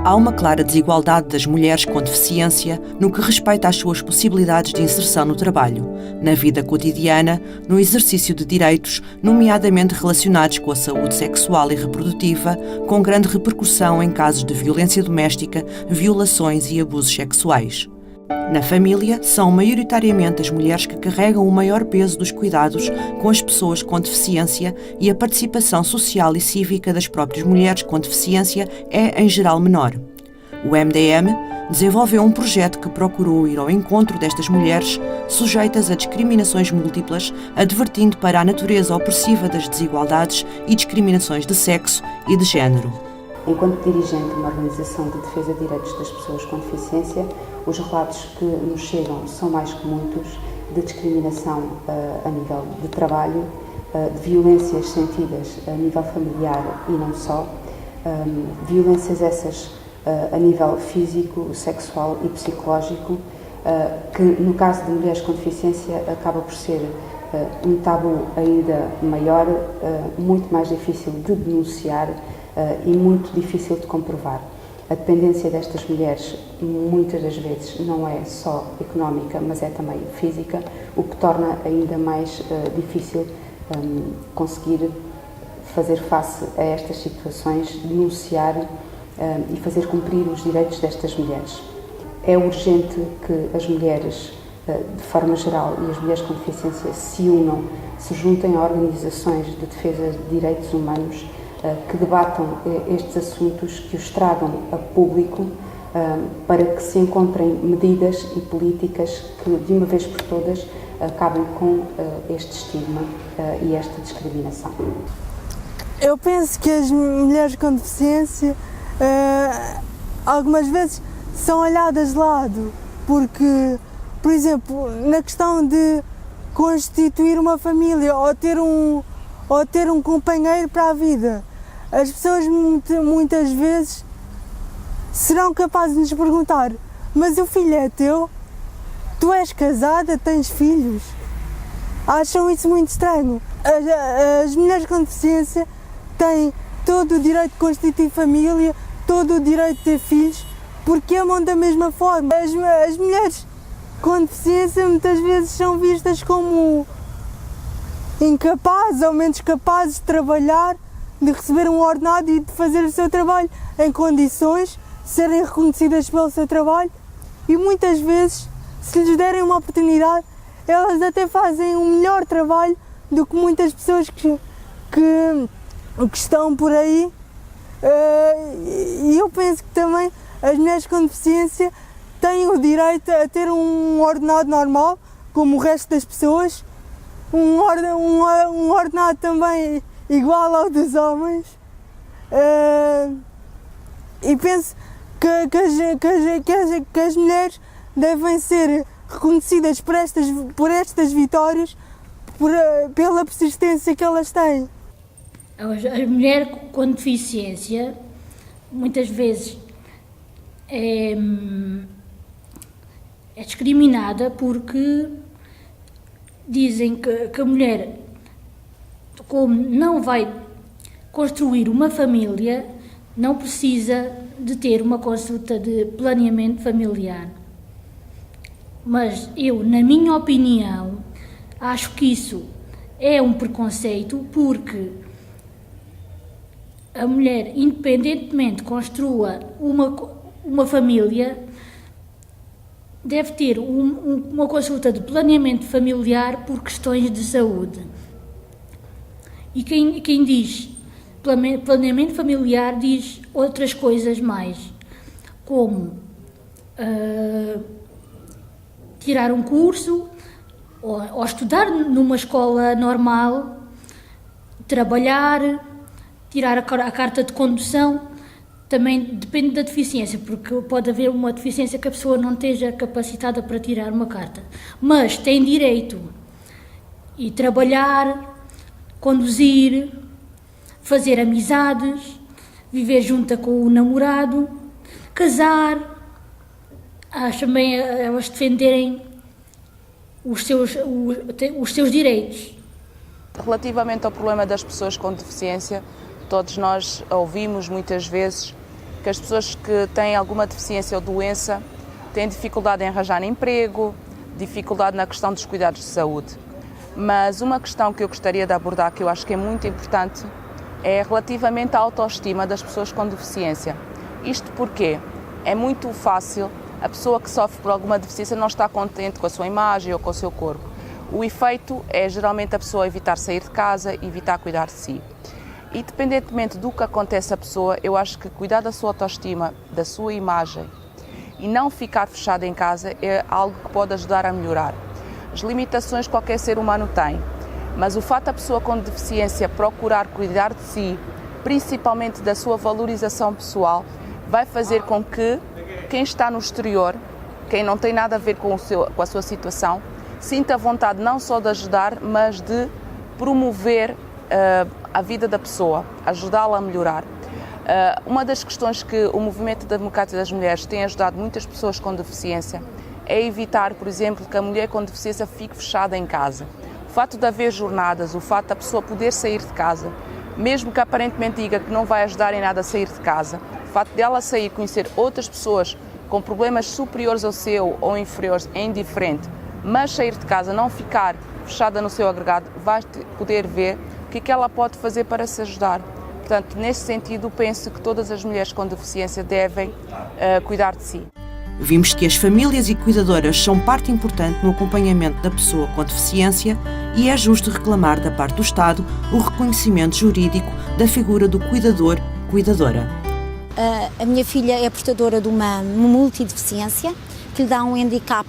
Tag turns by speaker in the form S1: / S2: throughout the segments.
S1: há uma clara desigualdade das mulheres com deficiência no que respeita às suas possibilidades de inserção no trabalho, na vida cotidiana, no exercício de direitos, nomeadamente relacionados com a saúde sexual e reprodutiva, com grande repercussão em casos de violência doméstica, violações e abusos sexuais. Na família, são maioritariamente as mulheres que carregam o maior peso dos cuidados com as pessoas com deficiência e a participação social e cívica das próprias mulheres com deficiência é, em geral, menor. O MDM desenvolveu um projeto que procurou ir ao encontro destas mulheres sujeitas a discriminações múltiplas, advertindo para a natureza opressiva das desigualdades e discriminações de sexo e de género.
S2: Enquanto dirigente de uma organização de defesa de direitos das pessoas com deficiência, os relatos que nos chegam são mais que muitos de discriminação a nível de trabalho, de violências sentidas a nível familiar e não só, violências essas a nível físico, sexual e psicológico, que no caso de mulheres com deficiência acaba por ser um tabu ainda maior, muito mais difícil de denunciar e muito difícil de comprovar. A dependência destas mulheres muitas das vezes não é só económica, mas é também física, o que torna ainda mais difícil conseguir fazer face a estas situações, denunciar e fazer cumprir os direitos destas mulheres. É urgente que as mulheres, de forma geral, e as mulheres com deficiência se unam, se juntem a organizações de defesa de direitos humanos que debatam estes assuntos, que os tragam a público para que se encontrem medidas e políticas que, de uma vez por todas, acabem com este estigma e esta discriminação.
S3: Eu penso que as mulheres com deficiência algumas vezes são olhadas de lado, porque, por exemplo, na questão de constituir uma família ou ter um companheiro para a vida, as pessoas muitas vezes serão capazes de nos perguntar: mas o filho é teu? Tu és casada? Tens filhos? Acham isso muito estranho. As mulheres com deficiência têm todo o direito de constituir família, todo o direito de ter filhos, porque amam da mesma forma. As mulheres com deficiência muitas vezes são vistas como incapazes ou menos capazes de trabalhar, de receber um ordenado e de fazer o seu trabalho em condições, serem reconhecidas pelo seu trabalho, e muitas vezes, se lhes derem uma oportunidade, elas até fazem um melhor trabalho do que muitas pessoas que estão por aí. E eu penso que também as mulheres com deficiência têm o direito a ter um ordenado normal, como o resto das pessoas, um ordenado também igual ao dos homens, e penso que as mulheres devem ser reconhecidas por estas vitórias, pela persistência que elas têm.
S4: A mulher com deficiência muitas vezes é discriminada porque dizem que a mulher, como não vai construir uma família, não precisa de ter uma consulta de planeamento familiar. Mas eu, na minha opinião, acho que isso é um preconceito, porque a mulher, independentemente construa uma família, deve ter uma consulta de planeamento familiar por questões de saúde. E quem diz planeamento familiar diz outras coisas mais, como tirar um curso ou estudar numa escola normal, trabalhar, tirar a carta de condução. Também depende da deficiência, porque pode haver uma deficiência que a pessoa não esteja capacitada para tirar uma carta, mas tem direito a trabalhar, conduzir, fazer amizades, viver junto com o namorado, casar. Acho também elas defenderem os seus direitos.
S5: Relativamente ao problema das pessoas com deficiência, todos nós ouvimos muitas vezes que as pessoas que têm alguma deficiência ou doença têm dificuldade em arranjar emprego, dificuldade na questão dos cuidados de saúde. Mas uma questão que eu gostaria de abordar, que eu acho que é muito importante, é relativamente à autoestima das pessoas com deficiência. Isto porque é muito fácil a pessoa que sofre por alguma deficiência não estar contente com a sua imagem ou com o seu corpo. O efeito é geralmente a pessoa evitar sair de casa, evitar cuidar de si. Independentemente do que acontece à pessoa, eu acho que cuidar da sua autoestima, da sua imagem e não ficar fechada em casa é algo que pode ajudar a melhorar. As limitações que qualquer ser humano tem, mas o fato da pessoa com deficiência procurar cuidar de si, principalmente da sua valorização pessoal, vai fazer com que quem está no exterior, quem não tem nada a ver com a sua situação, sinta vontade não só de ajudar, mas de promover a vida da pessoa, ajudá-la a melhorar. Uma das questões que o Movimento Democrático das Mulheres tem ajudado muitas pessoas com deficiência é evitar, por exemplo, que a mulher com deficiência fique fechada em casa. O fato de haver jornadas, o fato da pessoa poder sair de casa, mesmo que aparentemente diga que não vai ajudar em nada a sair de casa, o fato de ela sair e conhecer outras pessoas com problemas superiores ao seu ou inferiores é indiferente, mas sair de casa, não ficar fechada no seu agregado, vai poder ver o que ela pode fazer para se ajudar. Portanto, nesse sentido, penso que todas as mulheres com deficiência devem cuidar de si.
S1: Vimos que as famílias e cuidadoras são parte importante no acompanhamento da pessoa com deficiência e é justo reclamar da parte do Estado o reconhecimento jurídico da figura do cuidador-cuidadora.
S6: A minha filha é portadora de uma multideficiência que lhe dá um handicap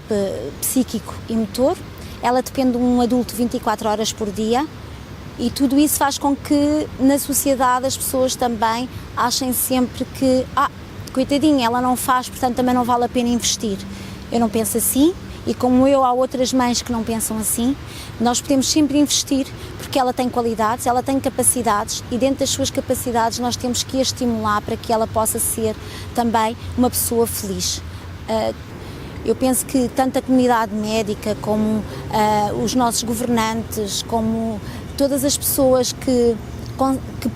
S6: psíquico e motor. Ela depende de um adulto 24 horas por dia e tudo isso faz com que na sociedade as pessoas também achem sempre que coitadinha, ela não faz, portanto também não vale a pena investir. Eu não penso assim e como eu, há outras mães que não pensam assim. Nós podemos sempre investir porque ela tem qualidades, ela tem capacidades e dentro das suas capacidades nós temos que a estimular para que ela possa ser também uma pessoa feliz. Eu penso que tanto a comunidade médica como os nossos governantes, como todas as pessoas que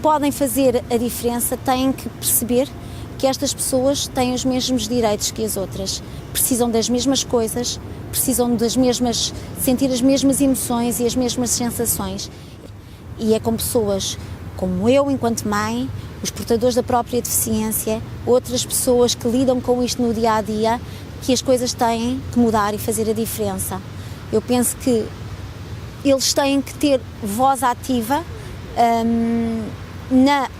S6: podem fazer a diferença têm que perceber que estas pessoas têm os mesmos direitos que as outras, precisam das mesmas coisas, precisam sentir as mesmas emoções e as mesmas sensações. E é com pessoas como eu, enquanto mãe, os portadores da própria deficiência, outras pessoas que lidam com isto no dia-a-dia, que as coisas têm que mudar e fazer a diferença. Eu penso que eles têm que ter voz ativa nas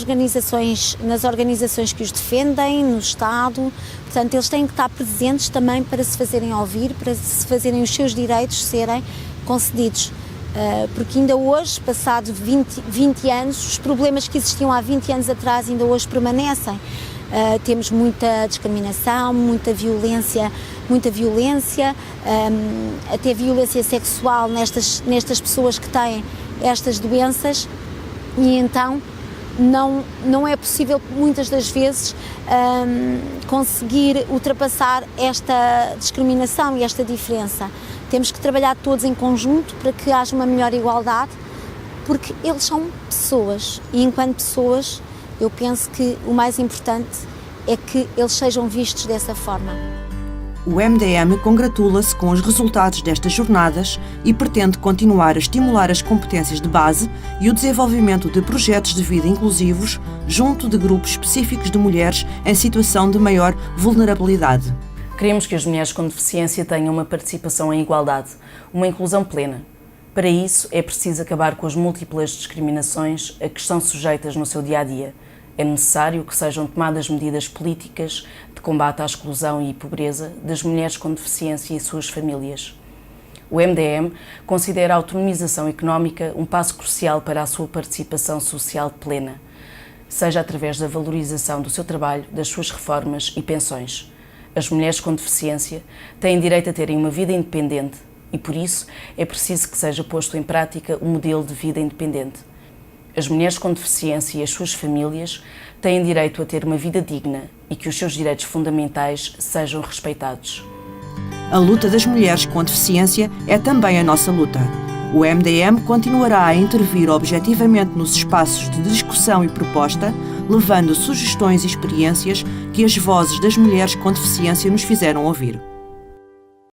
S6: organizações que os defendem, no Estado. Portanto, eles têm que estar presentes também para se fazerem ouvir, para se fazerem os seus direitos serem concedidos. Porque ainda hoje, passado 20 anos, os problemas que existiam há 20 anos atrás ainda hoje permanecem. Temos muita discriminação, muita violência, até violência sexual nestas pessoas que têm estas doenças. E então não é possível muitas das vezes conseguir ultrapassar esta discriminação e esta diferença. Temos que trabalhar todos em conjunto para que haja uma melhor igualdade, porque eles são pessoas e enquanto pessoas eu penso que o mais importante é que eles sejam vistos dessa forma.
S1: O MDM congratula-se com os resultados destas jornadas e pretende continuar a estimular as competências de base e o desenvolvimento de projetos de vida inclusivos junto de grupos específicos de mulheres em situação de maior vulnerabilidade.
S7: Queremos que as mulheres com deficiência tenham uma participação em igualdade, uma inclusão plena. Para isso, é preciso acabar com as múltiplas discriminações a que estão sujeitas no seu dia-a-dia. É necessário que sejam tomadas medidas políticas de combate à exclusão e pobreza das mulheres com deficiência e suas famílias. O MDM considera a autonomização económica um passo crucial para a sua participação social plena, seja através da valorização do seu trabalho, das suas reformas e pensões. As mulheres com deficiência têm direito a terem uma vida independente e, por isso, é preciso que seja posto em prática o modelo de vida independente. As mulheres com deficiência e as suas famílias têm direito a ter uma vida digna e que os seus direitos fundamentais sejam respeitados.
S1: A luta das mulheres com deficiência é também a nossa luta. O MDM continuará a intervir objetivamente nos espaços de discussão e proposta, levando sugestões e experiências que as vozes das mulheres com deficiência nos fizeram ouvir.